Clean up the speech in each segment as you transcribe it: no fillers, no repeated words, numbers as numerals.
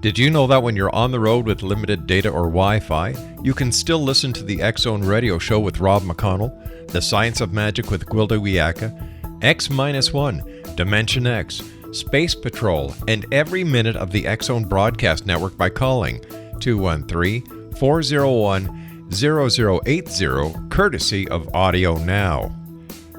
Did you know that when you're on the road with limited data or Wi-Fi, you can still listen to the X-Zone Radio Show with Rob McConnell, The Science of Magic with Gwilda Wiyaka, X-1, Dimension X, Space Patrol, and every minute of the X-Zone Broadcast Network by calling 213-401-0080, courtesy of Audio Now.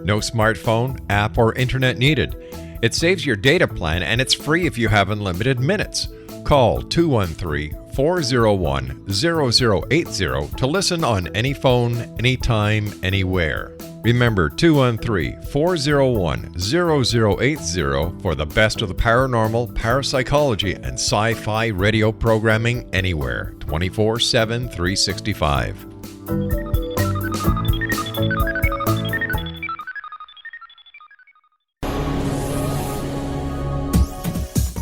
No smartphone, app, or internet needed. It saves your data plan and it's free if you have unlimited minutes. Call 213-401-0080 to listen on any phone, anytime, anywhere. Remember 213-401-0080 for the best of the paranormal, parapsychology, and sci-fi radio programming anywhere, 24/7, 365.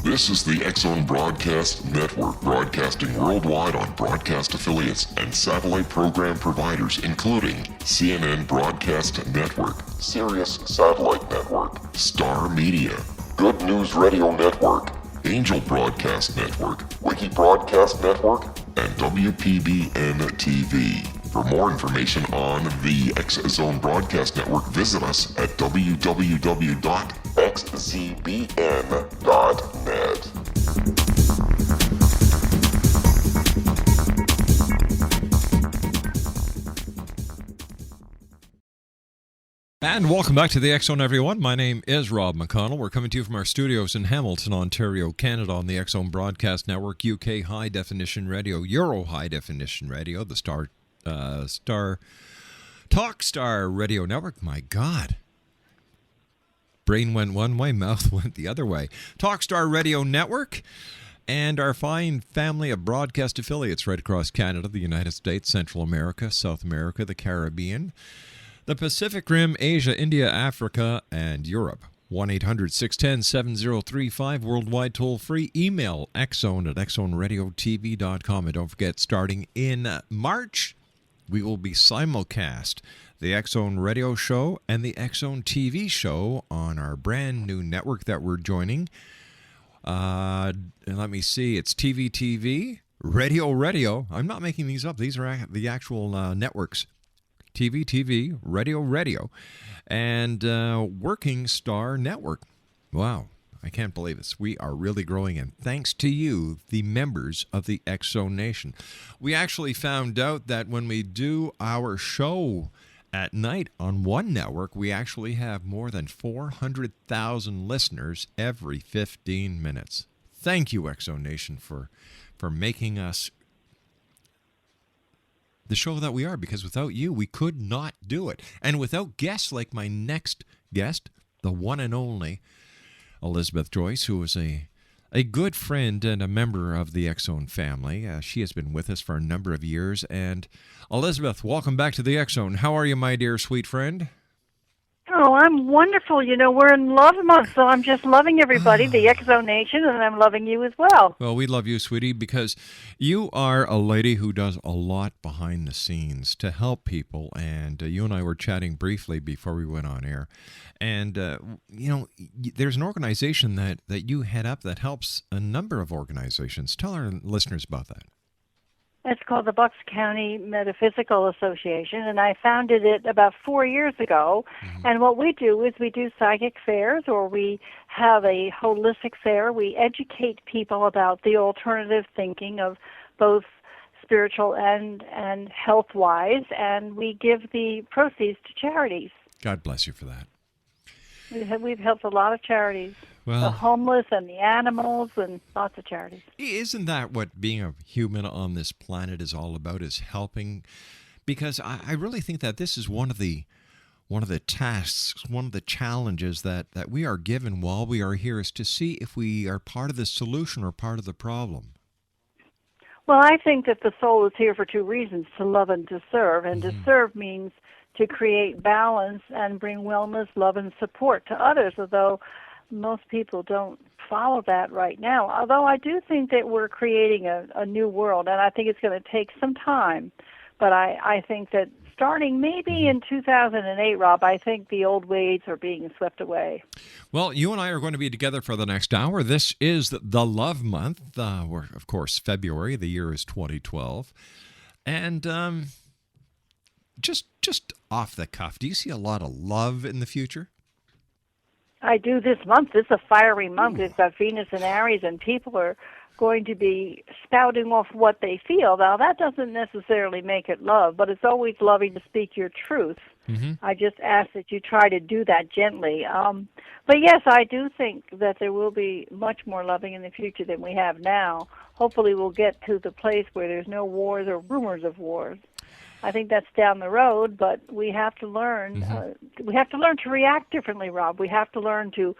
This is the X-Zone Broadcast Network, broadcasting worldwide on broadcast affiliates and satellite program providers, including CNN Broadcast Network, Sirius Satellite Network, Star Media, Good News Radio Network, Angel Broadcast Network, Wiki Broadcast Network, and WPBN TV. For more information on the X-Zone Broadcast Network, visit us at www.xzbn.net. And welcome back to the X-Zone, everyone. My name is Rob McConnell. We're coming to you from our studios in Hamilton, Ontario, Canada, on the X-Zone Broadcast Network, UK High Definition Radio, Euro High Definition Radio, the Talkstar Radio Network. My God. Brain went one way, mouth went the other way. Talkstar Radio Network and our fine family of broadcast affiliates right across Canada, the United States, Central America, South America, the Caribbean, the Pacific Rim, Asia, India, Africa, and Europe. 1-800-610-7035, worldwide toll-free. Email xzone at xzoneradiotv.com. And don't forget, starting in March, we will be simulcast the X-Zone Radio Show and the X-Zone TV Show on our brand new network that we're joining. And let me see, it's TV, Radio. I'm not making these up. These are the actual networks. TV, Radio, and Working Star Network. Wow. I can't believe this. We are really growing, and thanks to you, the members of the X-Zone Nation. We actually found out that when we do our show at night on one network, we actually have more than 400,000 listeners every 15 minutes. Thank you, X-Zone Nation, for making us the show that we are, because without you, we could not do it. And without guests like my next guest, the one and only Elizabeth Joyce, who is a good friend and a member of the X-Zone family. She has been with us for a number of years. And Elizabeth, welcome back to the X-Zone. How are you, my dear sweet friend? Oh, I'm wonderful. You know, we're in love month, so I'm just loving everybody, the X-Zone Nation, and I'm loving you as well. Well, we love you, sweetie, because you are a lady who does a lot behind the scenes to help people. And you and I were chatting briefly before we went on air. And, you know, there's an organization that you head up that helps a number of organizations. Tell our listeners about that. It's called the Bucks County Metaphysical Association, and I founded it about 4 years ago. Mm-hmm. And what we do is we do psychic fairs, or we have a holistic fair. We educate people about the alternative thinking of both spiritual and health-wise, and we give the proceeds to charities. God bless you for that. We've helped a lot of charities, the homeless and the animals, and lots of charities. Isn't that what being a human on this planet is all about, is helping? Because I really think that this is one of the tasks, one of the challenges that we are given while we are here, is to see if we are part of the solution or part of the problem. Well, I think that the soul is here for two reasons, to love and to serve. And to serve means to create balance and bring wellness, love, and support to others, although most people don't follow that right now. Although I do think that we're creating a new world, and I think it's going to take some time. But I think that starting maybe in 2008, Rob. I think the old ways are being swept away. Well, you and I are going to be together for the next hour. This is the Love Month. We're, of course, February. The year is 2012. And just off the cuff, do you see a lot of love in the future? I do this month. This is a fiery month. We've got Venus and Aries, and people are going to be spouting off what they feel. Now, that doesn't necessarily make it love, but it's always loving to speak your truth. Mm-hmm. I just ask that you try to do that gently. But yes, I do think that there will be much more loving in the future than we have now. Hopefully we'll get to the place where there's no wars or rumors of wars. I think that's down the road, but we have to learn. We have to learn to react differently, Rob. We have to learn to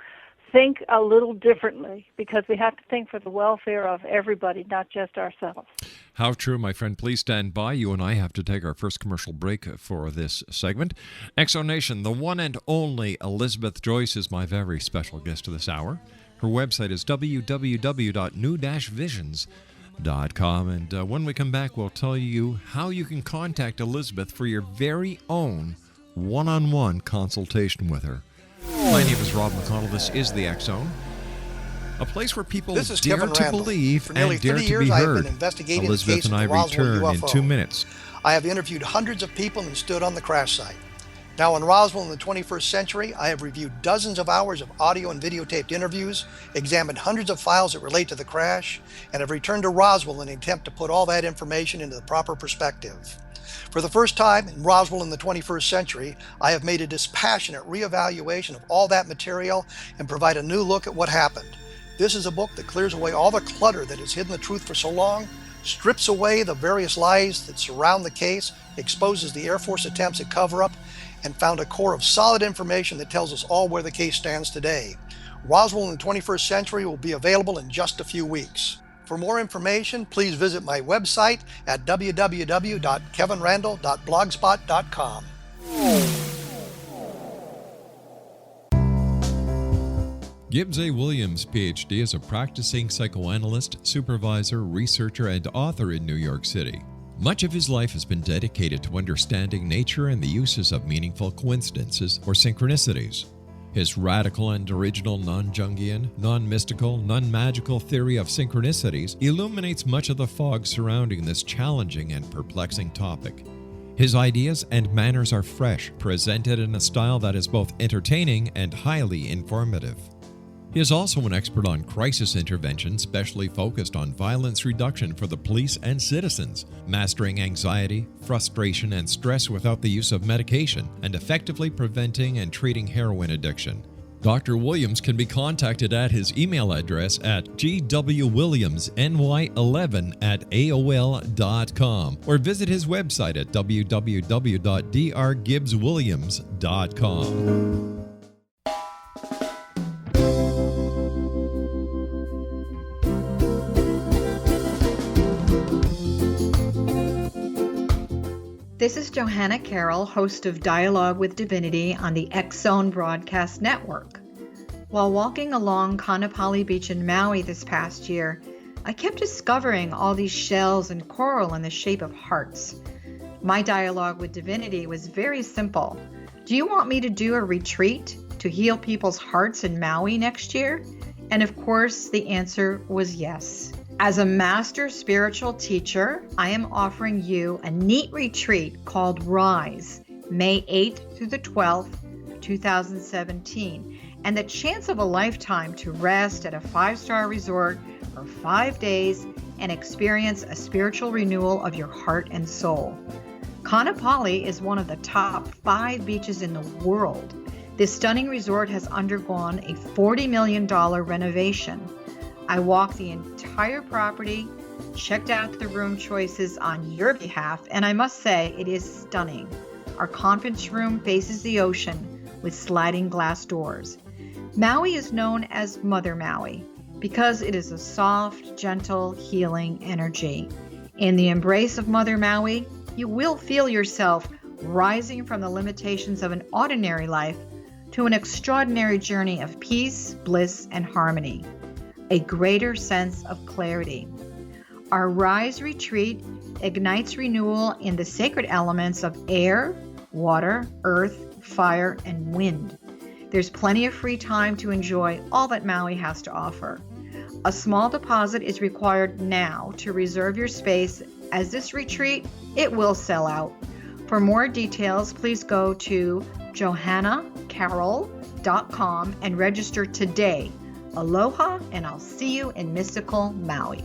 think a little differently, because we have to think for the welfare of everybody, not just ourselves. How true, my friend. Please stand by. You and I have to take our first commercial break for this segment. Exo Nation, the one and only Elizabeth Joyce is my very special guest this hour. Her website is www.new-visions.com. And when we come back, we'll tell you how you can contact Elizabeth for your very own one-on-one consultation with her. My name is Rob McConnell. This is the X Zone, a place where people dare to believe and dare to be heard. Elizabeth and I return in 2 minutes. I have interviewed hundreds of people and stood on the crash site. Now in Roswell in the 21st century, I have reviewed dozens of hours of audio and videotaped interviews, examined hundreds of files that relate to the crash, and have returned to Roswell in an attempt to put all that information into the proper perspective. For the first time in Roswell in the 21st century, I have made a dispassionate reevaluation of all that material and provide a new look at what happened. This is a book that clears away all the clutter that has hidden the truth for so long, strips away the various lies that surround the case, exposes the Air Force attempts at cover-up, and found a core of solid information that tells us all where the case stands today. Roswell in the 21st century will be available in just a few weeks. For more information, please visit my website at www.kevinrandall.blogspot.com. Gibbs A. Williams, Ph.D., is a practicing psychoanalyst, supervisor, researcher, and author in New York City. Much of his life has been dedicated to understanding nature and the uses of meaningful coincidences or synchronicities. His radical and original non-Jungian, non-mystical, non-magical theory of synchronicities illuminates much of the fog surrounding this challenging and perplexing topic. His ideas and manners are fresh, presented in a style that is both entertaining and highly informative. He is also an expert on crisis intervention, specially focused on violence reduction for the police and citizens, mastering anxiety, frustration, and stress without the use of medication, and effectively preventing and treating heroin addiction. Dr. Williams can be contacted at his email address at gwwilliamsny11@aol.com or visit his website at www.drgibbswilliams.com. This is Johanna Carroll, host of Dialogue with Divinity on the X Zone Broadcast Network. While walking along Kaanapali Beach in Maui this past year, I kept discovering all these shells and coral in the shape of hearts. My dialogue with Divinity was very simple. Do you want me to do a retreat to heal people's hearts in Maui next year? And of course, the answer was yes. As a master spiritual teacher, I am offering you a neat retreat called Rise, May 8th through the 12th, 2017, and the chance of a lifetime to rest at a 5-star resort for 5 days and experience a spiritual renewal of your heart and soul. Kaanapali is one of the top 5 beaches in the world. This stunning resort has undergone a $40 million renovation. I walked the entire property, checked out the room choices on your behalf, and I must say it is stunning. Our conference room faces the ocean with sliding glass doors. Maui is known as Mother Maui because it is a soft, gentle, healing energy. In the embrace of Mother Maui, you will feel yourself rising from the limitations of an ordinary life to an extraordinary journey of peace, bliss, and harmony. A greater sense of clarity. Our Rise retreat ignites renewal in the sacred elements of air, water, earth, fire, and wind. There's plenty of free time to enjoy all that Maui has to offer. A small deposit is required now to reserve your space, as this retreat, it will sell out. For more details, please go to johannacarroll.com and register today. Aloha, and I'll see you in mystical Maui.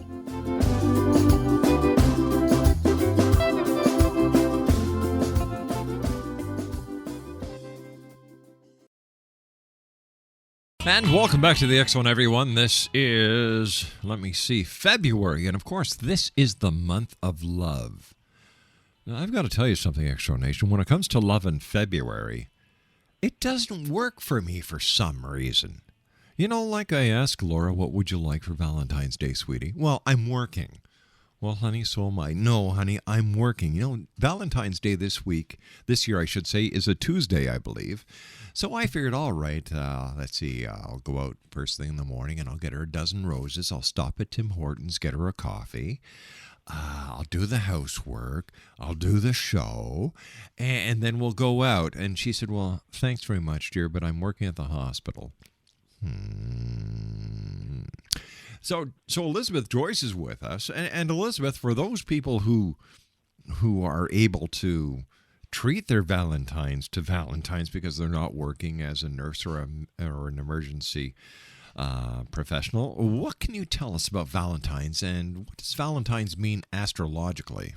And welcome back to the X-Zone, everyone. This is, February. And of course, this is the month of love. Now, I've got to tell you something, X-Zone Nation. When it comes to love in February, it doesn't work for me for some reason. You know, like I asked Laura, what would you like for Valentine's Day, sweetie? Well, I'm working. Well, honey, so am I. No, honey, I'm working. You know, Valentine's Day this year, I should say, is a Tuesday, I believe. So I figured, all right, let's see, I'll go out first thing in the morning and I'll get her a dozen roses. I'll stop at Tim Hortons, get her a coffee. I'll do the housework. I'll do the show. And then we'll go out. And she said, well, thanks very much, dear, but I'm working at the hospital. So Elizabeth Joyce is with us, and Elizabeth, for those people who are able to treat their Valentines to Valentines because they're not working as a nurse or an emergency professional, what can you tell us about Valentines, and what does Valentines mean astrologically?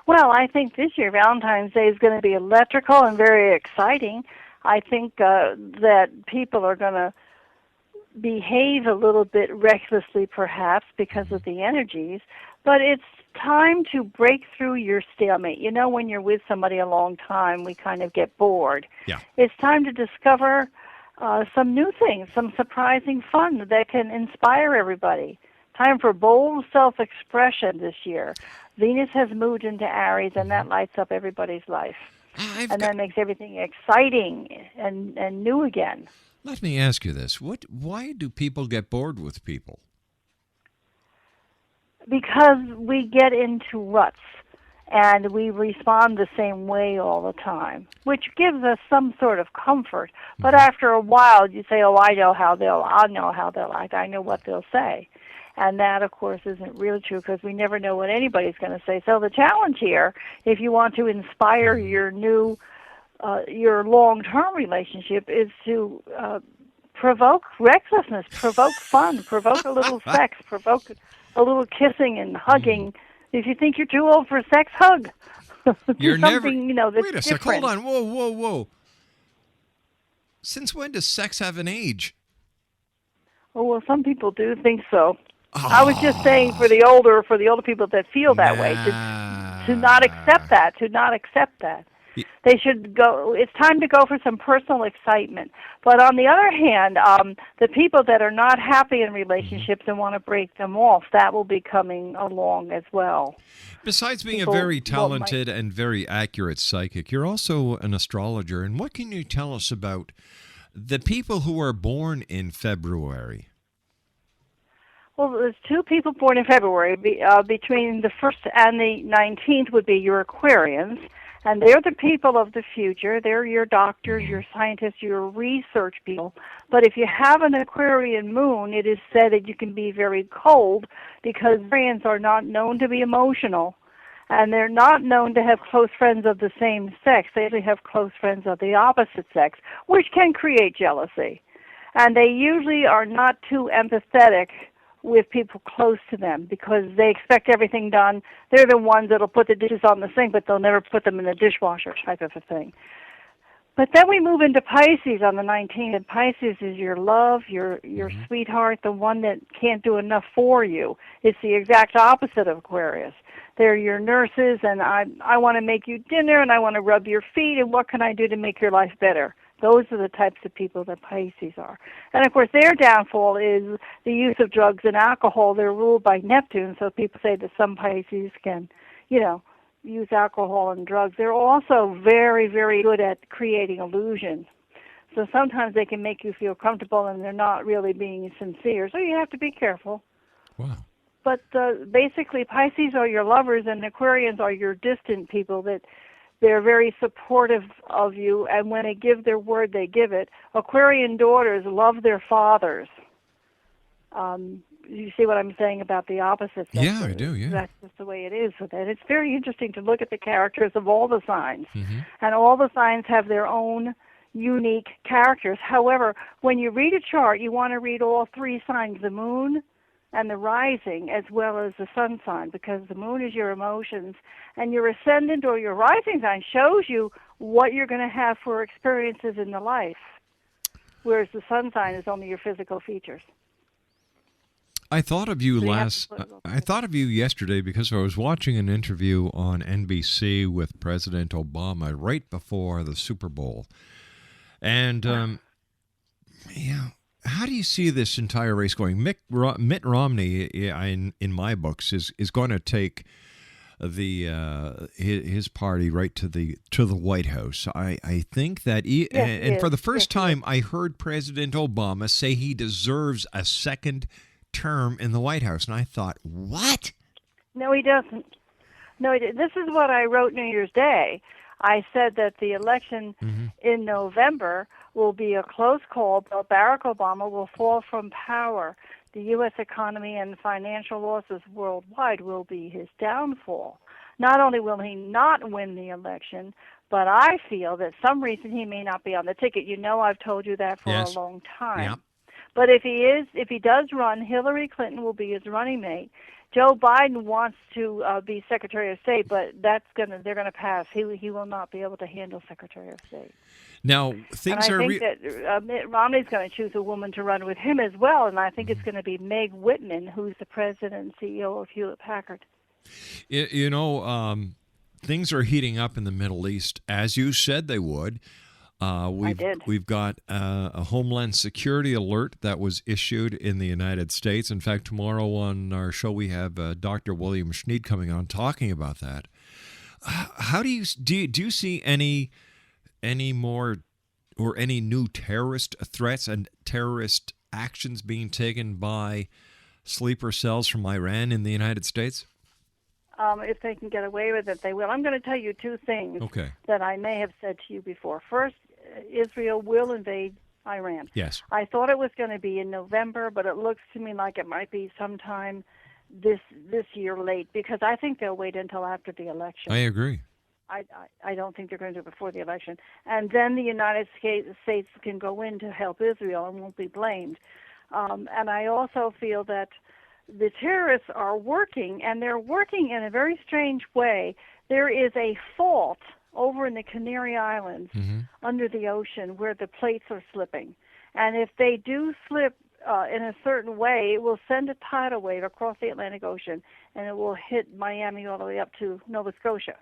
Well, I think this year Valentine's Day is going to be electrical and very exciting. I think that people are going to behave a little bit recklessly, perhaps, because of the energies, but it's time to break through your stalemate. You know, when you're with somebody a long time, we kind of get bored. Yeah. It's time to discover some new things, some surprising fun that can inspire everybody. Time for bold self-expression this year. Venus has moved into Aries, and that lights up everybody's life. That makes everything exciting and new again. Let me ask you this. Why do people get bored with people? Because we get into ruts and we respond the same way all the time, which gives us some sort of comfort. But after a while, you say, oh, I know how they'll act. I know what they'll say. And that, of course, isn't really true because we never know what anybody's going to say. So the challenge here, if you want to inspire your long-term relationship, is to provoke recklessness, provoke fun, provoke a little sex, provoke a little kissing and hugging. If you think you're too old for sex, hug. You're something, never. That's Wait a sec. different. Hold on. Whoa. Since when does sex have an age? Oh, well, some people do think so. I was just saying for the older people that feel that way, to not accept that. They should go. It's time to go for some personal excitement. But on the other hand, the people that are not happy in relationships and want to break them off, that will be coming along as well. Besides being a very talented and very accurate psychic, you're also an astrologer. And what can you tell us about the people who are born in February? Well, there's two people born in February. Between the 1st and the 19th would be your Aquarians. And they're the people of the future. They're your doctors, your scientists, your research people. But if you have an Aquarian moon, it is said that you can be very cold because Aquarians are not known to be emotional. And they're not known to have close friends of the same sex. They usually have close friends of the opposite sex, which can create jealousy. And they usually are not too empathetic with people close to them because they expect everything done. They're the ones that'll put the dishes on the sink, but they'll never put them in the dishwasher type of a thing. But then we move into Pisces on the 19th, and Pisces is your love, your sweetheart, the one that can't do enough for you. It's the exact opposite of Aquarius. They're your nurses, and I want to make you dinner, and I want to rub your feet, and what can I do to make your life better? Those are the types of people that Pisces are. And, of course, their downfall is the use of drugs and alcohol. They're ruled by Neptune, so people say that some Pisces can, use alcohol and drugs. They're also very, very good at creating illusion. So sometimes they can make you feel comfortable and they're not really being sincere. So you have to be careful. Wow. But basically, Pisces are your lovers, and Aquarians are your distant people. That they're very supportive of you, and when they give their word, they give it. Aquarian daughters love their fathers. You see what I'm saying about the opposites? Yeah, I do, yeah. That's just the way it is with it. It's very interesting to look at the characters of all the signs. Mm-hmm. And all the signs have their own unique characters. However, when you read a chart, you want to read all three signs, the moon and the rising, as well as the sun sign, because the moon is your emotions, and your ascendant or your rising sign shows you what you're going to have for experiences in the life, whereas the sun sign is only your physical features. I thought of you I thought of you yesterday because I was watching an interview on NBC with President Obama right before the Super Bowl. And, how do you see this entire race going? Mitt Romney, in my books, is going to take his party right to the White House. I think that for the first time, I heard President Obama say he deserves a second term in the White House, and I thought, what? No, he doesn't. No, he didn't. This is what I wrote New Year's Day. I said that the election in November will be a close call, but Barack Obama will fall from power. The U.S. economy and financial losses worldwide will be his downfall. Not only will he not win the election, but I feel that some reason he may not be on the ticket. You know, I've told you that for a long time. Yep. But if he does run, Hillary Clinton will be his running mate. Joe Biden wants to be Secretary of State, but they're going to pass. He will not be able to handle Secretary of State. Now things I think that Mitt Romney's going to choose a woman to run with him as well, and I think it's going to be Meg Whitman, who's the president and CEO of Hewlett Packard. Things are heating up in the Middle East, as you said they would. We've got a Homeland Security alert that was issued in the United States. In fact, tomorrow on our show we have Dr. William Schneid coming on talking about that. How do you see any more or any new terrorist threats and terrorist actions being taken by sleeper cells from Iran in the United States? If they can get away with it, they will. I'm going to tell you two things that I may have said to you before. First, Israel will invade Iran. Yes. I thought it was going to be in November, but it looks to me like it might be sometime this year late, because I think they'll wait until after the election. I agree. I don't think they're going to do it before the election. And then the United States can go in to help Israel and won't be blamed. And I also feel that the terrorists are working, and they're working in a very strange way. There is a fault over in the Canary Islands under the ocean where the plates are slipping. And if they do slip in a certain way, it will send a tidal wave across the Atlantic Ocean, and it will hit Miami all the way up to Nova Scotia.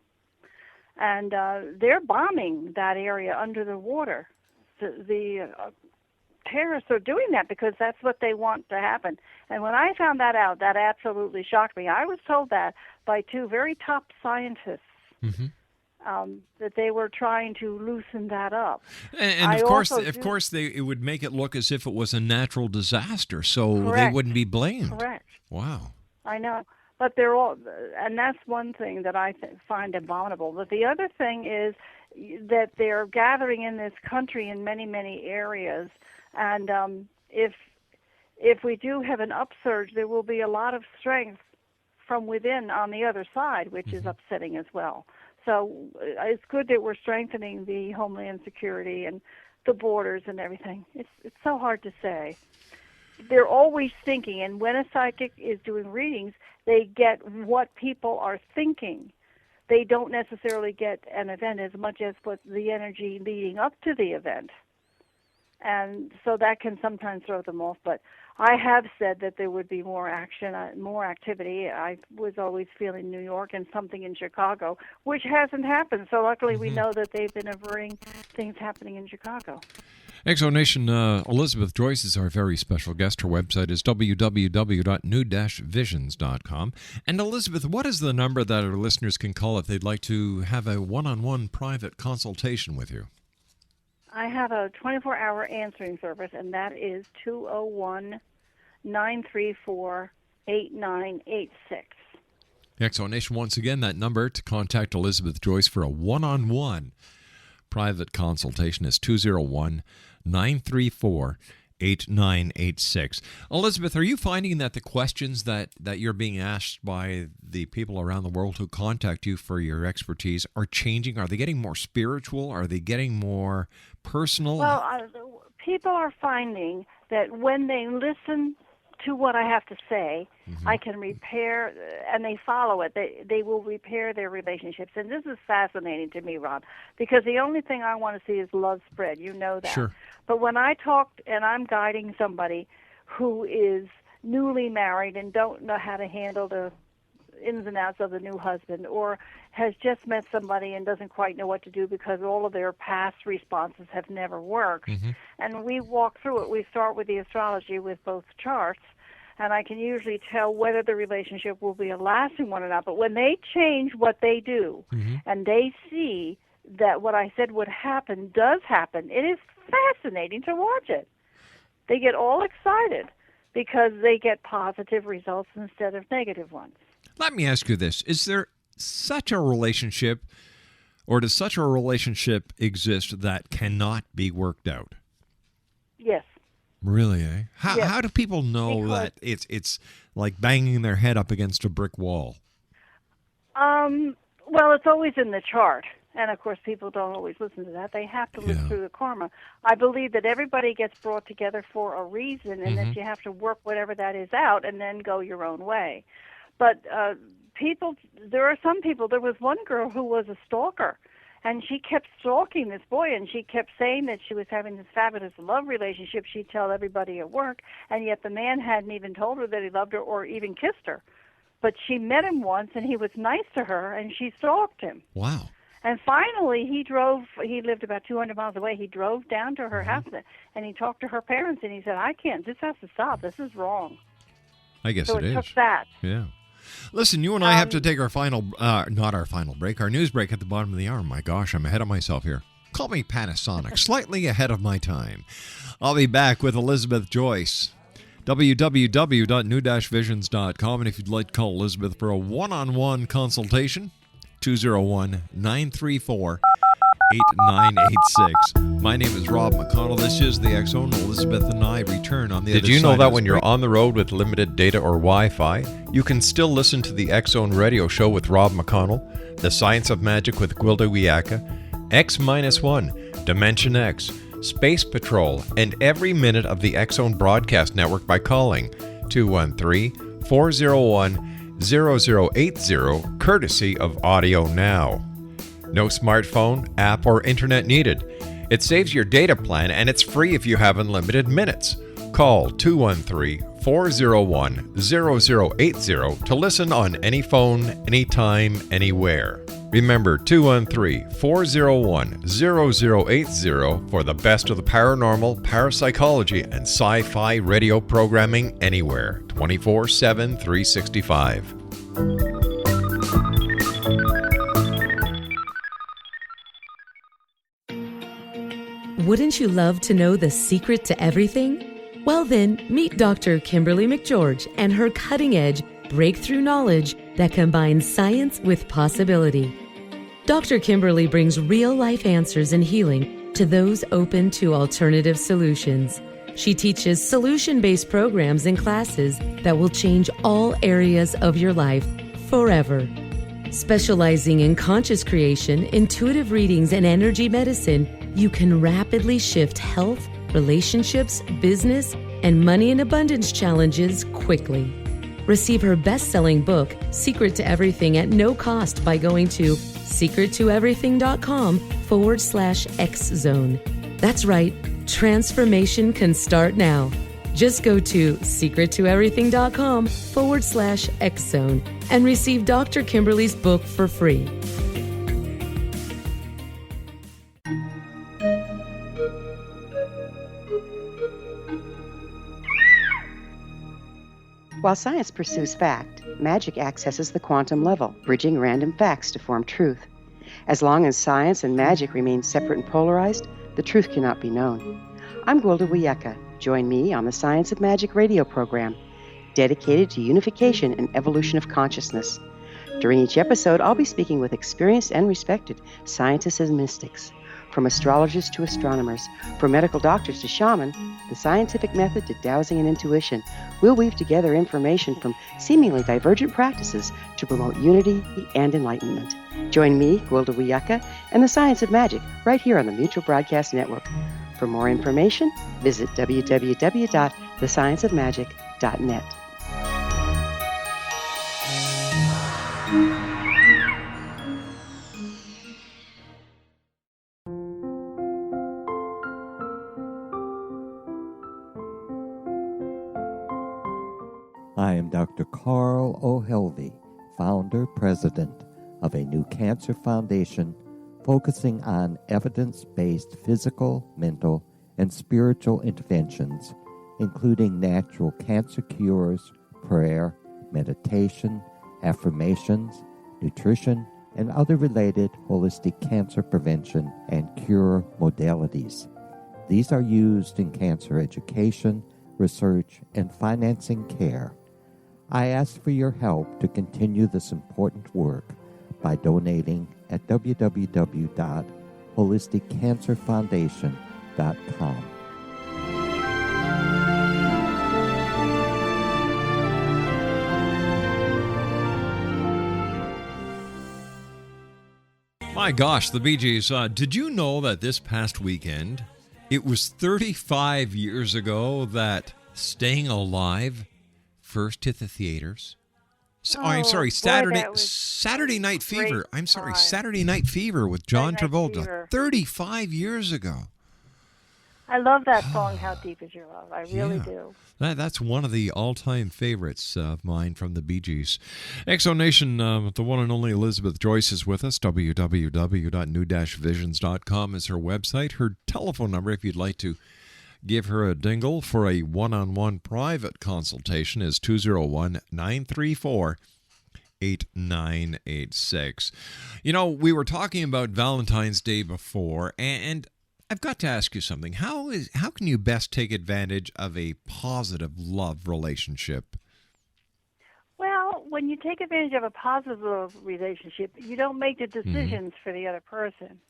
And they're bombing that area under the water. The terrorists are doing that because that's what they want to happen. And when I found that out, that absolutely shocked me. I was told that by two very top scientists, that they were trying to loosen that up. And of course, it would make it look as if it was a natural disaster, so they wouldn't be blamed. Correct. Wow. I know. But they're all, and that's one thing that I find abominable. But the other thing is that they're gathering in this country in many, many areas. And if we do have an upsurge, there will be a lot of strength from within on the other side, which is upsetting as well. So it's good that we're strengthening the Homeland Security and the borders and everything. It's so hard to say. They're always thinking, and when a psychic is doing readings, they get what people are thinking. They don't necessarily get an event as much as what the energy leading up to the event. And so that can sometimes throw them off. But I have said that there would be more action, more activity. I was always feeling New York and something in Chicago, which hasn't happened. So luckily we know that they've been averting things happening in Chicago. Exonation, Elizabeth Joyce is our very special guest. Her website is www.new-visions.com. And Elizabeth, what is the number that our listeners can call if they'd like to have a one-on-one private consultation with you? I have a 24-hour answering service, and that is 201-934-8800. Exonation, once again, that number to contact Elizabeth Joyce for a one-on-one private consultation is 201-934-8986. Elizabeth, are you finding that the questions that you're being asked by the people around the world who contact you for your expertise are changing? Are they getting more spiritual? Are they getting more personal? Well, people are finding that when they listen to what I have to say, I can repair, and they follow it. They will repair their relationships. And this is fascinating to me, Rob, because the only thing I want to see is love spread. You know that. Sure. But when I talk and I'm guiding somebody who is newly married and don't know how to handle the ins and outs of the new husband, or has just met somebody and doesn't quite know what to do because all of their past responses have never worked. And we walk through it. We start with the astrology with both charts, and I can usually tell whether the relationship will be a lasting one or not. But when they change what they do and they see that what I said would happen does happen, it is fascinating to watch it. They get all excited because they get positive results instead of negative ones. Let me ask you this. Is there such a relationship, or does such a relationship exist that cannot be worked out? Yes. Really, eh? Yes. How do people know that it's like banging their head up against a brick wall? Well, it's always in the chart. And, of course, people don't always listen to that. They have to look through the karma. I believe that everybody gets brought together for a reason, and that you have to work whatever that is out and then go your own way. But there are some people. There was one girl who was a stalker, and she kept stalking this boy, and she kept saying that she was having this fabulous love relationship she'd tell everybody at work, and yet the man hadn't even told her that he loved her or even kissed her. But she met him once, and he was nice to her, and she stalked him. Wow. And finally, he lived about 200 miles away. He drove down to her house, and he talked to her parents, and he said, this has to stop. This is wrong. I guess so it is. So it took that. Yeah. Listen, you and I have to take our final, not our final break, our news break at the bottom of the hour. My gosh, I'm ahead of myself here. Call me Panasonic, slightly ahead of my time. I'll be back with Elizabeth Joyce. www.new-visions.com. And if you'd like to call Elizabeth for a one-on-one consultation, 201-934-8986. My name is Rob McConnell. This is the X Zone. Elizabeth and I return on the other side. Did you know that when break. you're on the road with limited data or Wi-Fi, you can still listen to the X Zone radio show with Rob McConnell, The Science of Magic with Gwilda Wiyaka, X-1, Dimension X, Space Patrol, and every minute of the X Zone broadcast network by calling 213-401-0080, courtesy of Audio Now. No smartphone, app, or internet needed. It saves your data plan, and it's free if you have unlimited minutes. Call 213-401-0080 to listen on any phone, anytime, anywhere. Remember, 213-401-0080 for the best of the paranormal, parapsychology, and sci-fi radio programming anywhere, 24/7, 365. Wouldn't you love to know the secret to everything? Well then, meet Dr. Kimberly McGeorge and her cutting-edge breakthrough knowledge that combines science with possibility. Dr. Kimberly brings real-life answers and healing to those open to alternative solutions. She teaches solution-based programs and classes that will change all areas of your life forever. Specializing in conscious creation, intuitive readings, and energy medicine, you can rapidly shift health, relationships, business, and money and abundance challenges quickly. Receive her best-selling book, Secret to Everything, at no cost by going to secrettoeverything.com/X-Zone. That's right, transformation can start now. Just go to secrettoeverything.com/X-Zone and receive Dr. Kimberly's book for free. While science pursues fact, magic accesses the quantum level, bridging random facts to form truth. As long as science and magic remain separate and polarized, the truth cannot be known. I'm Gwilda Wiyaka. Join me on the Science of Magic radio program, dedicated to unification and evolution of consciousness. During each episode, I'll be speaking with experienced and respected scientists and mystics. From astrologers to astronomers, from medical doctors to shaman, the scientific method to dowsing and intuition, we'll weave together information from seemingly divergent practices to promote unity and enlightenment. Join me, Gwilda Wiyaka, and the Science of Magic right here on the Mutual Broadcast Network. For more information, visit www.thescienceofmagic.net. I am Dr. Carl O'Helvey, founder, president of a new cancer foundation focusing on evidence-based physical, mental, and spiritual interventions, including natural cancer cures, prayer, meditation, affirmations, nutrition, and other related holistic cancer prevention and cure modalities. These are used in cancer education, research, and financing care. I ask for your help to continue this important work by donating at www.holisticcancerfoundation.com. My gosh, the Bee Gees. Did you know that this past weekend, it was 35 years ago that Staying Alive first hit the theaters? I'm sorry, Saturday Night Fever. I'm sorry, Saturday Night Fever with John Travolta. 35 years ago. I love that song, How Deep Is Your Love. I really do. That's one of the all-time favorites of mine from the Bee Gees. Exonation, the one and only Elizabeth Joyce is with us. www.new-visions.com is her website. Her telephone number, if you'd like to give her a dingle for a one-on-one private consultation, is 201-934-8986. You know, we were talking about Valentine's Day before, and I've got to ask you something. How can you best take advantage of a positive love relationship? Well, when you take advantage of a positive love relationship, you don't make the decisions for the other person.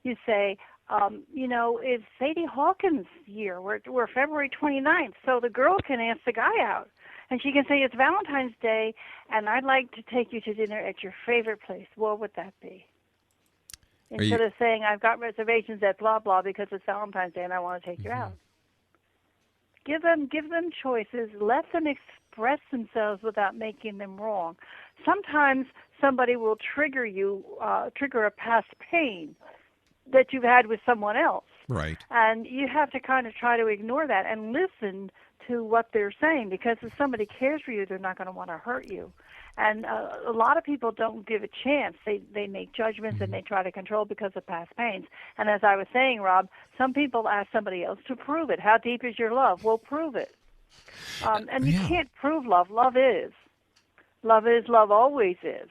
You say, it's Sadie Hawkins' year. We're February 29th, so the girl can ask the guy out. And she can say, it's Valentine's Day, and I'd like to take you to dinner at your favorite place. What would that be? Instead of saying, I've got reservations at blah, blah, because it's Valentine's Day and I want to take you out. Give them choices. Let them express themselves without making them wrong. Sometimes somebody will trigger a past pain that you've had with someone else. Right. And you have to kind of try to ignore that and listen to what they're saying, because if somebody cares for you, they're not going to want to hurt you. And a lot of people don't give a chance. They make judgments and they try to control because of past pains. And as I was saying, Rob, some people ask somebody else to prove it. How deep is your love? Well, prove it. And you can't prove love. Love is. Love is. Love always is.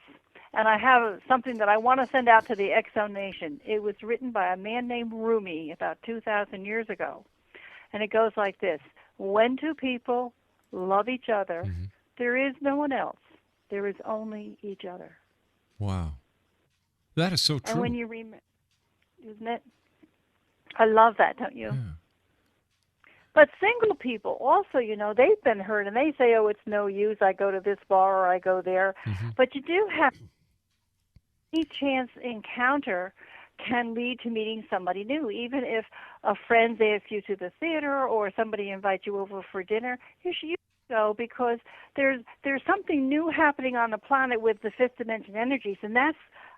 And I have something that I want to send out to the Exo Nation. It was written by a man named Rumi about 2,000 years ago. And it goes like this. When two people love each other, there is no one else. There is only each other. Wow. That is so true. And when you isn't it? I love that, don't you? Yeah. But single people also, they've been hurt, and they say, oh, it's no use. I go to this bar or I go there. But you do have any chance encounter can lead to meeting somebody new. Even if a friend asks you to the theater or somebody invites you over for dinner, you should go, because there's something new happening on the planet with the fifth dimension energies, and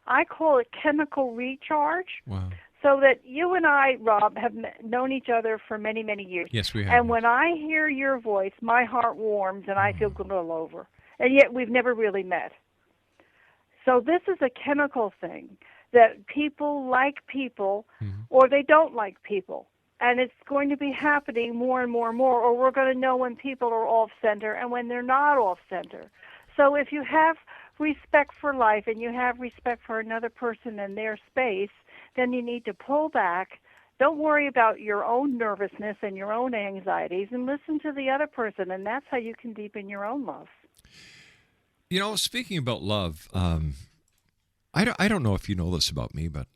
I call it chemical recharge. Wow. So that you and I, Rob, have known each other for many, many years. Yes, we have. And when I hear your voice, my heart warms and I feel good all over. And yet we've never really met. So this is a chemical thing, that people like people or they don't like people. And it's going to be happening more and more and more, or we're going to know when people are off-center and when they're not off-center. So if you have respect for life and you have respect for another person and their space, then you need to pull back don't worry about your own nervousness and your own anxieties, and listen to the other person, and that's how you can deepen your own love. You know, speaking about love, I don't know if you know this about me, but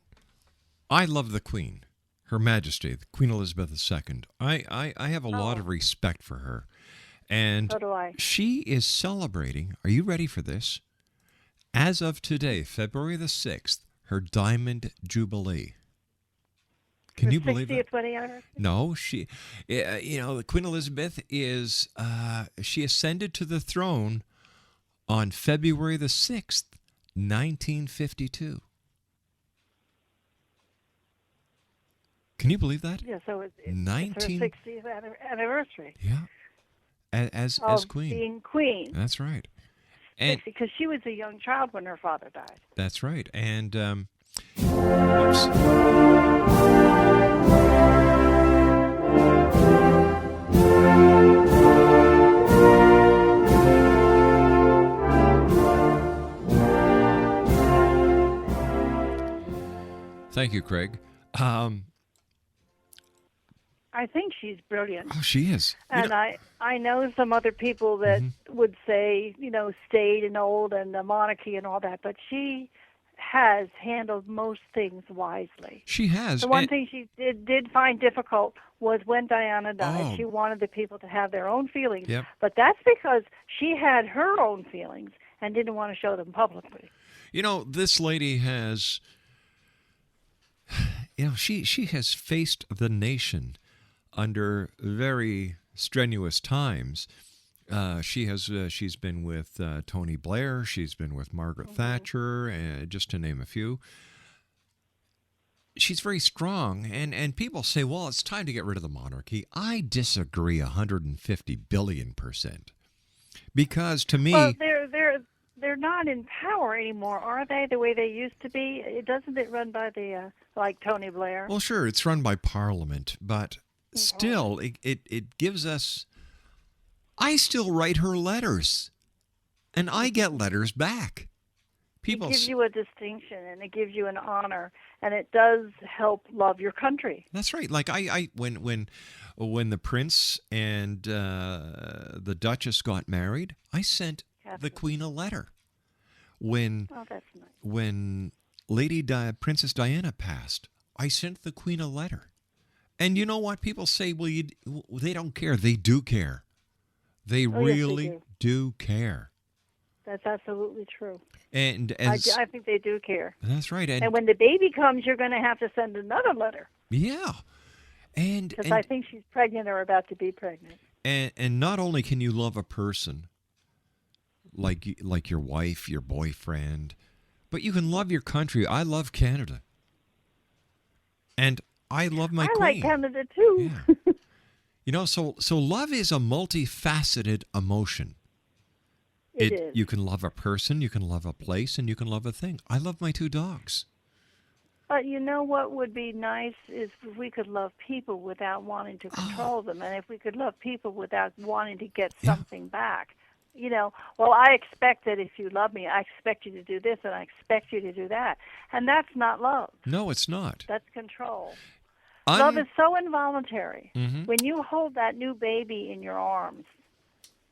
I love the Queen, Her Majesty, Queen Elizabeth II. I have a lot of respect for her. And So do I. she is celebrating, are you ready for this? As of today, February the 6th, her Diamond Jubilee. Can you believe that? 60th wedding anniversary? No, the Queen Elizabeth is, she ascended to the throne on February the 6th, 1952. Can you believe that? Yeah, so it's her 19 60th anniversary. Yeah. As queen. Being queen. That's right. And Because she was a young child when her father died. that's right. And whoops. Thank you, Craig. I think she's brilliant. Oh, she is. And I know some other people that would say, staid and old and the monarchy and all that, but she has handled most things wisely. She has. The one thing she did find difficult was when Diana died. Oh. She wanted the people to have their own feelings. Yep. But that's because she had her own feelings and didn't want to show them publicly. This lady has, she has faced the nation under very strenuous times. She's been with Tony Blair. She's been with Margaret Thatcher, just to name a few. She's very strong, and people say, well, it's time to get rid of the monarchy. I disagree 150 billion%. Because to me... Well, they're not in power anymore, are they, the way they used to be? Doesn't it run by the, like Tony Blair? Well, sure, it's run by Parliament, but still, it gives us... I still write her letters, and I get letters back. It gives you a distinction, and it gives you an honor, and it does help love your country. That's right. Like when the prince and the Duchess got married, I sent the Queen a letter. When that's nice. When Princess Diana passed, I sent the Queen a letter. And you know what? People say, well, they don't care. They do care. They really yes, they do care. That's absolutely true. And I think they do care. That's right. And when the baby comes, you're going to have to send another letter. Yeah. Because I think she's pregnant or about to be pregnant. And not only can you love a person like your wife, your boyfriend, but you can love your country. I love Canada. And I love my queen. I like Canada too. Yeah. So love is a multifaceted emotion. It is. You can love a person, you can love a place, and you can love a thing. I love my 2 dogs. But you know what would be nice is if we could love people without wanting to control them, and if we could love people without wanting to get something back. Well, I expect that if you love me, I expect you to do this, and I expect you to do that. And that's not love. No, it's not. That's control. Love is so involuntary. Mm-hmm. When you hold that new baby in your arms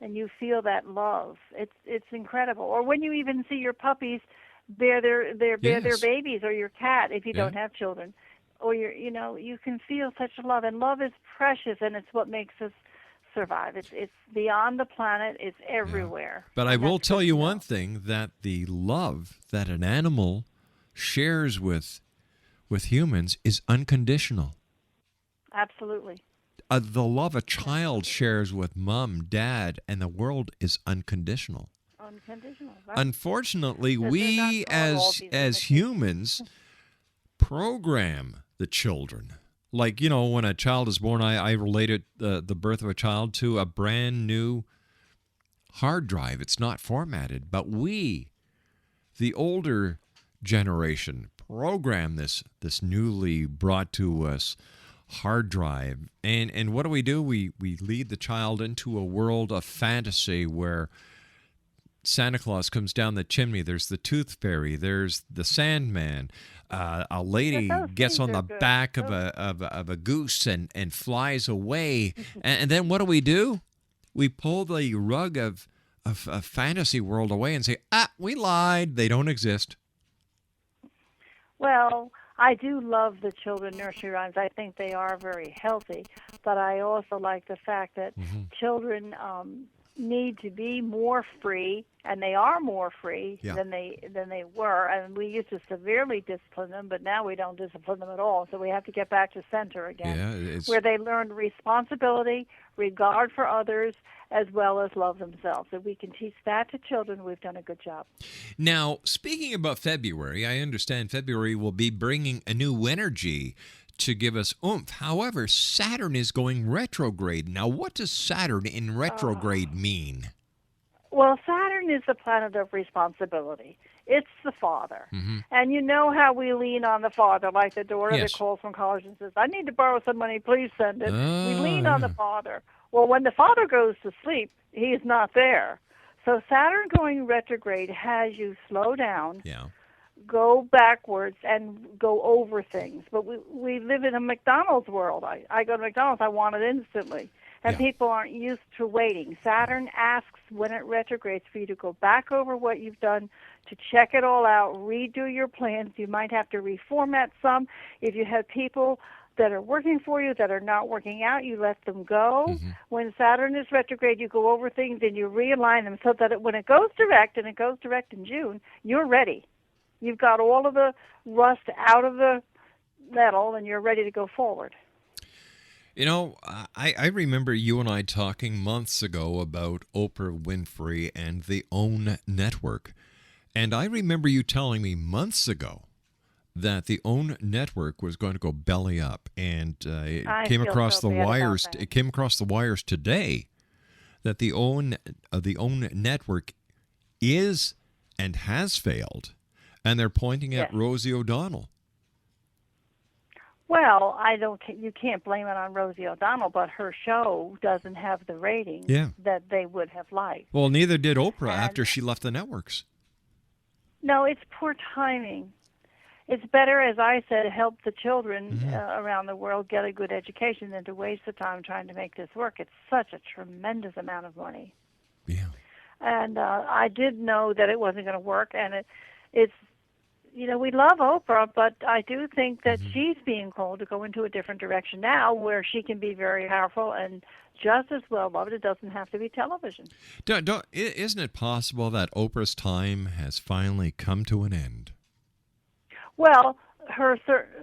and you feel that love, it's incredible. Or when you even see your puppies bear their babies, or your cat if you don't have children, or you can feel such love. And love is precious, and it's what makes us survive. It's beyond the planet. It's everywhere. Yeah. But I will tell you one thing, that the love that an animal shares with humans is unconditional. Absolutely. The love a child shares with mom, dad, and the world is unconditional. Unconditional. Right? Unfortunately, we as humans program the children. Like, when a child is born, I related the birth of a child to a brand new hard drive. It's not formatted. But we, the older generation, program this newly brought to us hard drive. And what do? We lead the child into a world of fantasy where Santa Claus comes down the chimney. There's the Tooth Fairy. There's the Sandman. A lady Those gets things on are the good. back of a goose and flies away. And then what do? We pull the rug of a fantasy world away and say, we lied. They don't exist. Well, I do love the children nursery rhymes. I think they are very healthy, but I also like the fact that children need to be more free, and they are more free than they were. And we used to severely discipline them, but now we don't discipline them at all. So we have to get back to center again, where they learn responsibility, regard for others, as well as love themselves. If we can teach that to children, we've done a good job. Now, speaking about February, I understand February will be bringing a new energy to give us oomph. However, Saturn is going retrograde. Now, what does Saturn in retrograde mean? Well, Saturn is the planet of responsibility. It's the father. And you know how we lean on the father, like the daughter that calls from college and says, I need to borrow some money, please send it. We lean on the father. Well, when the father goes to sleep, he's not there. So Saturn going retrograde has you slow down, go backwards, and go over things. But we live in a McDonald's world. I go to McDonald's, I want it instantly. And people aren't used to waiting. Saturn asks when it retrogrades for you to go back over what you've done, to check it all out, redo your plans. You might have to reformat some. If you have people that are working for you that are not working out, you let them go. When Saturn is retrograde, you go over things and you realign them so that when it goes direct, and it goes direct in June, you're ready. You've got all of the rust out of the metal, and you're ready to go forward. You know, I remember you and I talking months ago about Oprah Winfrey and the OWN network. And I remember you telling me months ago that the OWN network was going to go belly up, and it came across the wires. It came across the wires today that the OWN network is and has failed, and they're pointing at Rosie O'Donnell. Well, you can't blame it on Rosie O'Donnell, but her show doesn't have the ratings that they would have liked. Well, neither did Oprah after she left the networks. No, it's poor timing. It's better, as I said, to help the children around the world get a good education than to waste the time trying to make this work. It's such a tremendous amount of money. Yeah. And I did know that it wasn't going to work, and it's, you know, we love Oprah, but I do think that she's being called to go into a different direction now where she can be very powerful and just as well loved. It doesn't have to be television. Isn't it possible that Oprah's time has finally come to an end? Well,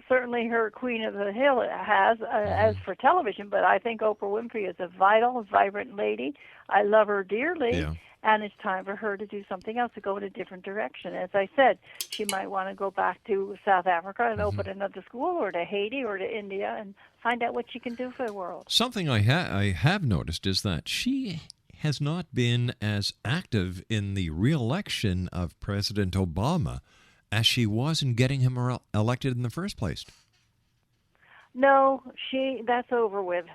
certainly her Queen of the Hill has, as for television, but I think Oprah Winfrey is a vital, vibrant lady. I love her dearly, and it's time for her to do something else, to go in a different direction. As I said, she might want to go back to South Africa and open another school, or to Haiti, or to India, and find out what she can do for the world. Something I have noticed is that she has not been as active in the re-election of President Obama as she was in getting him elected in the first place. No, that's over with.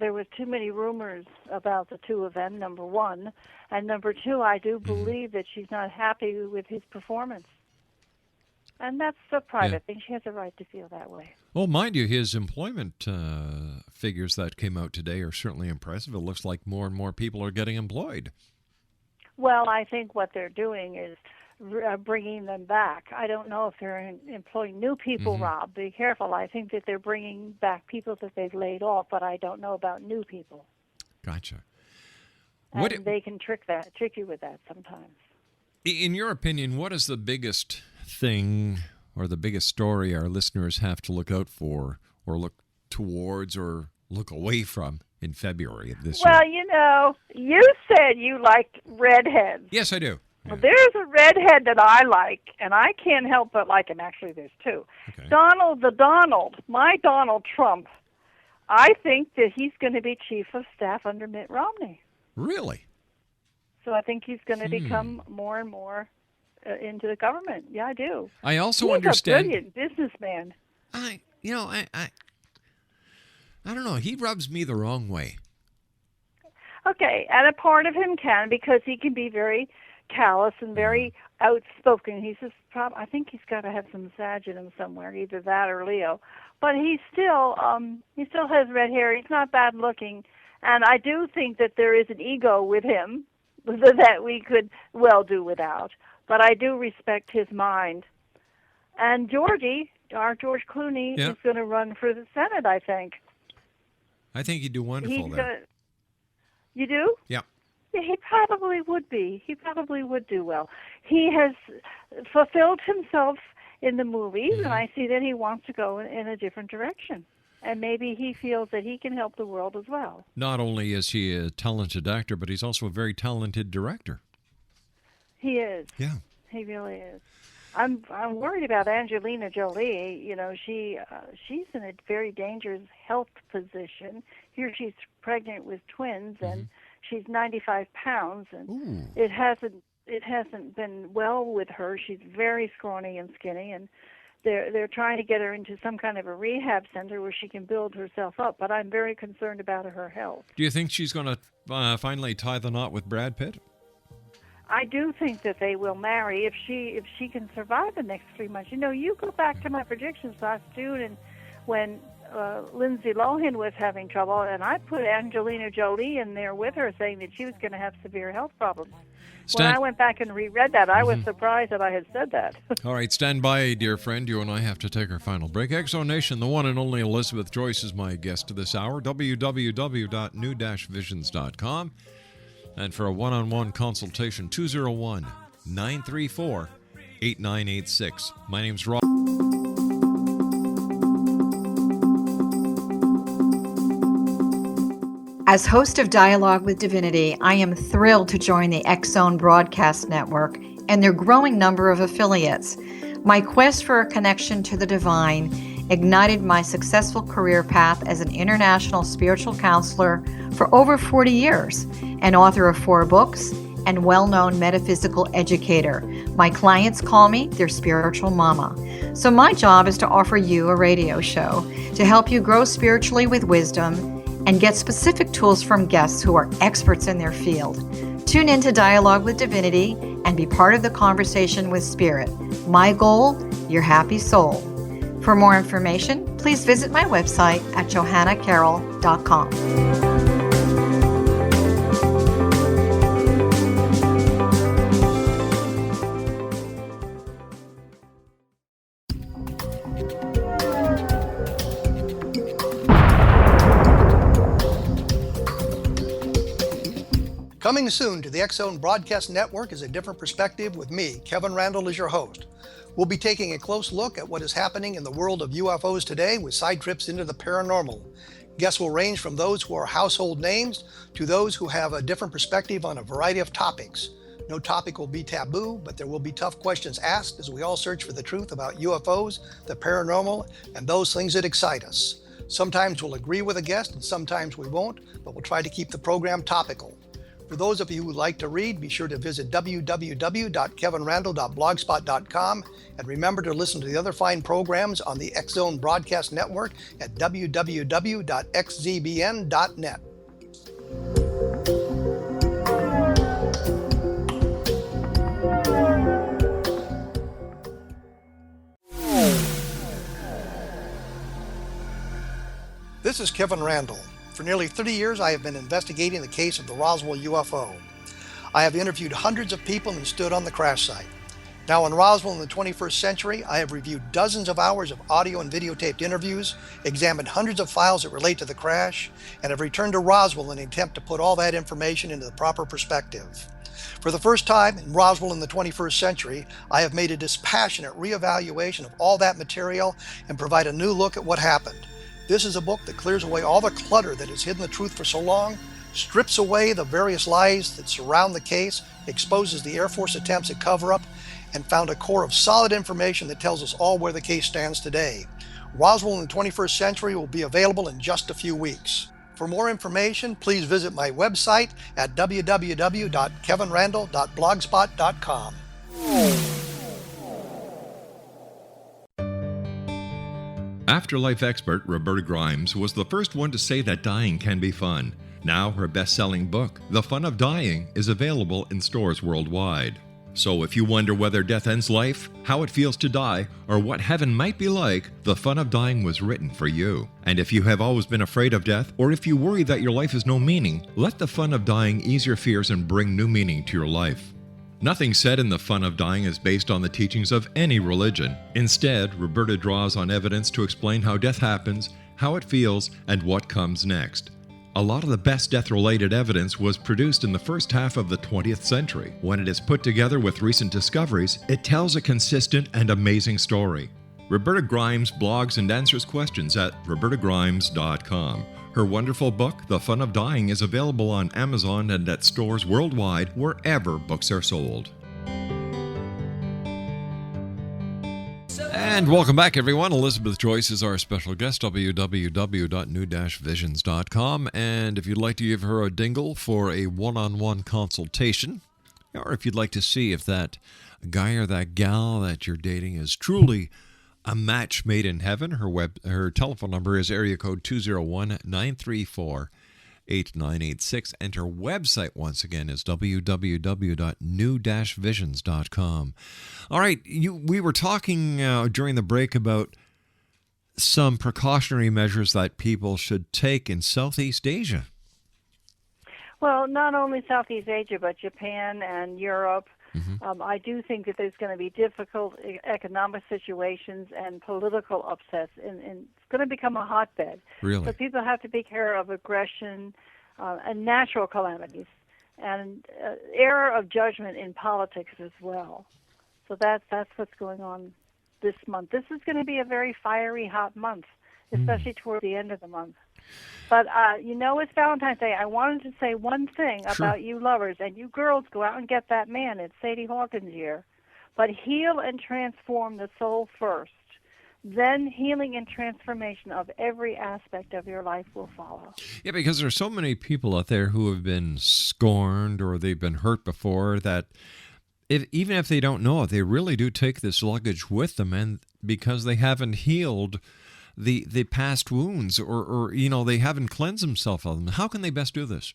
There was too many rumors about the two of them, number one. And number two, I do believe that she's not happy with his performance. And that's a private thing. She has a right to feel that way. Well, mind you, his employment figures that came out today are certainly impressive. It looks like more and more people are getting employed. Well, I think what they're doing is bringing them back. I don't know if they're employing new people, Rob. Be careful. I think that they're bringing back people that they've laid off, but I don't know about new people. Gotcha. And they can trick you with that sometimes. In your opinion, what is the biggest thing or the biggest story our listeners have to look out for, or look towards, or look away from in February of this year? Well, you know, you said you like redheads. Yes, I do. Well, there's a redhead that I like, and I can't help but like him. Actually, there's two. Okay. My Donald Trump. I think that he's going to be chief of staff under Mitt Romney. Really? So I think he's going to become more and more into the government. Yeah, I do. I also He's understand. a brilliant businessman. I don't know. He rubs me the wrong way. Okay, and a part of him can, because he can be very callous and very outspoken. He's just I think he's got to have some Sag in him somewhere, either that or Leo. But he still has red hair. He's not bad looking, and I do think that there is an ego with him that we could well do without. But I do respect his mind. And Georgie, our George Clooney, is going to run for the Senate, I think. I think he'd do wonderful there. You do? Yeah. Yeah, he probably would be. He probably would do well. He has fulfilled himself in the movies, and I see that he wants to go in a different direction. And maybe he feels that he can help the world as well. Not only is he a talented actor, but he's also a very talented director. He is. Yeah. He really is. I'm worried about Angelina Jolie. You know, she's in a very dangerous health position. Here she's pregnant with twins, and she's 95 pounds, and it hasn't been well with her. She's very scrawny and skinny, and they're trying to get her into some kind of a rehab center where she can build herself up. But I'm very concerned about her health. Do you think she's going to finally tie the knot with Brad Pitt? I do think that they will marry if she can survive the next 3 months. You know, you go back to my predictions last June, and when Lindsay Lohan was having trouble, and I put Angelina Jolie in there with her, saying that she was going to have severe health problems. When I went back and reread that, I was surprised that I had said that. All right, stand by, dear friend. You and I have to take our final break. Exo Nation, the one and only Elizabeth Joyce is my guest this hour. www.new-visions.com. And for a one-on-one consultation, 201-934-8986. My name's Rob. As host of Dialogue with Divinity, I am thrilled to join the X-Zone Broadcast Network and their growing number of affiliates. My quest for a connection to the divine ignited my successful career path as an international spiritual counselor for over 40 years, an author of 4 books, and well-known metaphysical educator. My clients call me their spiritual mama. So my job is to offer you a radio show to help you grow spiritually with wisdom and get specific tools from guests who are experts in their field. Tune in to Dialogue with Divinity and be part of the conversation with Spirit. My goal, your happy soul. For more information, please visit my website at johannacarroll.com. Coming soon to the X-Zone Broadcast Network is A Different Perspective with me, Kevin Randall, as your host. We'll be taking a close look at what is happening in the world of UFOs today with side trips into the paranormal. Guests will range from those who are household names to those who have a different perspective on a variety of topics. No topic will be taboo, but there will be tough questions asked as we all search for the truth about UFOs, the paranormal, and those things that excite us. Sometimes we'll agree with a guest and sometimes we won't, but we'll try to keep the program topical. For those of you who like to read, be sure to visit www.kevinrandall.blogspot.com and remember to listen to the other fine programs on the X-Zone Broadcast Network at www.xzbn.net. This is Kevin Randall. For nearly 30 years, I have been investigating the case of the Roswell UFO. I have interviewed hundreds of people and stood on the crash site. Now in Roswell in the 21st century, I have reviewed dozens of hours of audio and videotaped interviews, examined hundreds of files that relate to the crash, and have returned to Roswell in an attempt to put all that information into the proper perspective. For the first time in Roswell in the 21st century, I have made a dispassionate reevaluation of all that material and provide a new look at what happened. This is a book that clears away all the clutter that has hidden the truth for so long, strips away the various lies that surround the case, exposes the Air Force attempts at cover-up, and found a core of solid information that tells us all where the case stands today. Roswell in the 21st century will be available in just a few weeks. For more information, please visit my website at www.kevinrandall.blogspot.com. Afterlife expert Roberta Grimes was the first one to say that dying can be fun. Now her best-selling book, The Fun of Dying, is available in stores worldwide. So if you wonder whether death ends life, how it feels to die, or what heaven might be like, The Fun of Dying was written for you. And if you have always been afraid of death, or if you worry that your life has no meaning, let The Fun of Dying ease your fears and bring new meaning to your life. Nothing said in The Fun of Dying is based on the teachings of any religion. Instead, Roberta draws on evidence to explain how death happens, how it feels, and what comes next. A lot of the best death-related evidence was produced in the first half of the 20th century. When it is put together with recent discoveries, it tells a consistent and amazing story. Roberta Grimes blogs and answers questions at robertagrimes.com. Her wonderful book, The Fun of Dying, is available on Amazon and at stores worldwide wherever books are sold. And welcome back, everyone. Elizabeth Joyce is our special guest, www.new-visions.com. And if you'd like to give her a dingle for a one-on-one consultation, or if you'd like to see if that guy or that gal that you're dating is truly a match made in heaven, her telephone number is area code 201-934-8986, and her website, once again, is www.new-visions.com. All right, we were talking during the break about some precautionary measures that people should take in Southeast Asia. Well, not only Southeast Asia, but Japan and Europe. Mm-hmm. I do think that there's going to be difficult economic situations and political upsets, and it's going to become a hotbed. Really? So people have to be careful of aggression and natural calamities, and error of judgment in politics as well. So that's what's going on this month. This is going to be a very fiery, hot month, especially toward the end of the month. But, it's Valentine's Day. I wanted to say one thing about you lovers, and you girls go out and get that man. It's Sadie Hawkins' year. But heal and transform the soul first. Then healing and transformation of every aspect of your life will follow. Yeah, because there's so many people out there who have been scorned or they've been hurt before that even if they don't know it, they really do take this luggage with them, and because they haven't healed the past wounds or they haven't cleansed themselves of them. How can they best do this?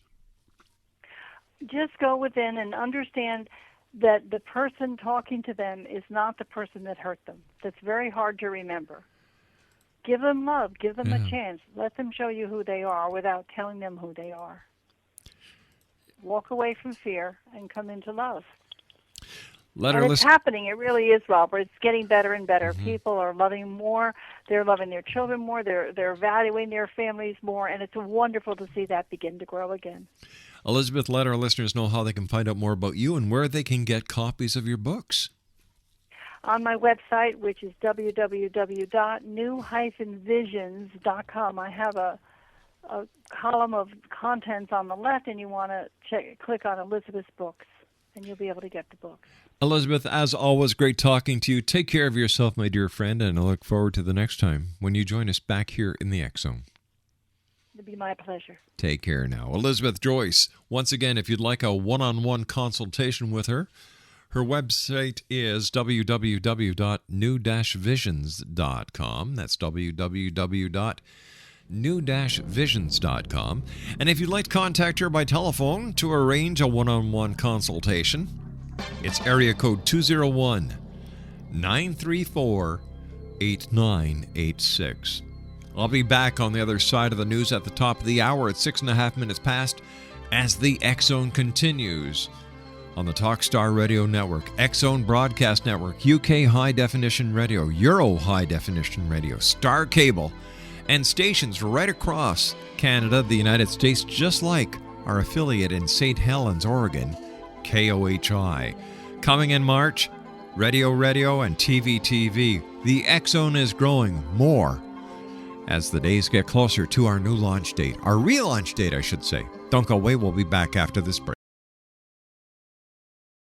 Just go within and understand that the person talking to them is not the person that hurt them. That's very hard to remember. Give them love. Give them a chance. Let them show you who they are without telling them who they are. Walk away from fear and come into love. It's happening. It really is, Robert. It's getting better and better. Mm-hmm. People are loving more. They're loving their children more. They're valuing their families more, and it's wonderful to see that begin to grow again. Elizabeth, let our listeners know how they can find out more about you and where they can get copies of your books. On my website, which is www.new-visions.com, I have a column of contents on the left, and you want to click on Elizabeth's books, and you'll be able to get the books. Elizabeth, as always, great talking to you. Take care of yourself, my dear friend, and I look forward to the next time when you join us back here in the X Zone. It'll be my pleasure. Take care now. Elizabeth Joyce, once again, if you'd like a one-on-one consultation with her, her website is www.new-visions.com. That's www.new-visions.com. And if you'd like to contact her by telephone to arrange a one-on-one consultation, it's area code 201-934-8986. I'll be back on the other side of the news at the top of the hour at 6.5 minutes past as the X Zone continues on the Talkstar Radio Network, X Zone Broadcast Network, UK High Definition Radio, Euro High Definition Radio, Star Cable, and stations right across Canada, the United States, just like our affiliate in St. Helens, Oregon, KOHI. Coming in March, Radio, and TV. The X Zone is growing more as the days get closer to our new launch date, our relaunch date, I should say. Don't go away, we'll be back after this break.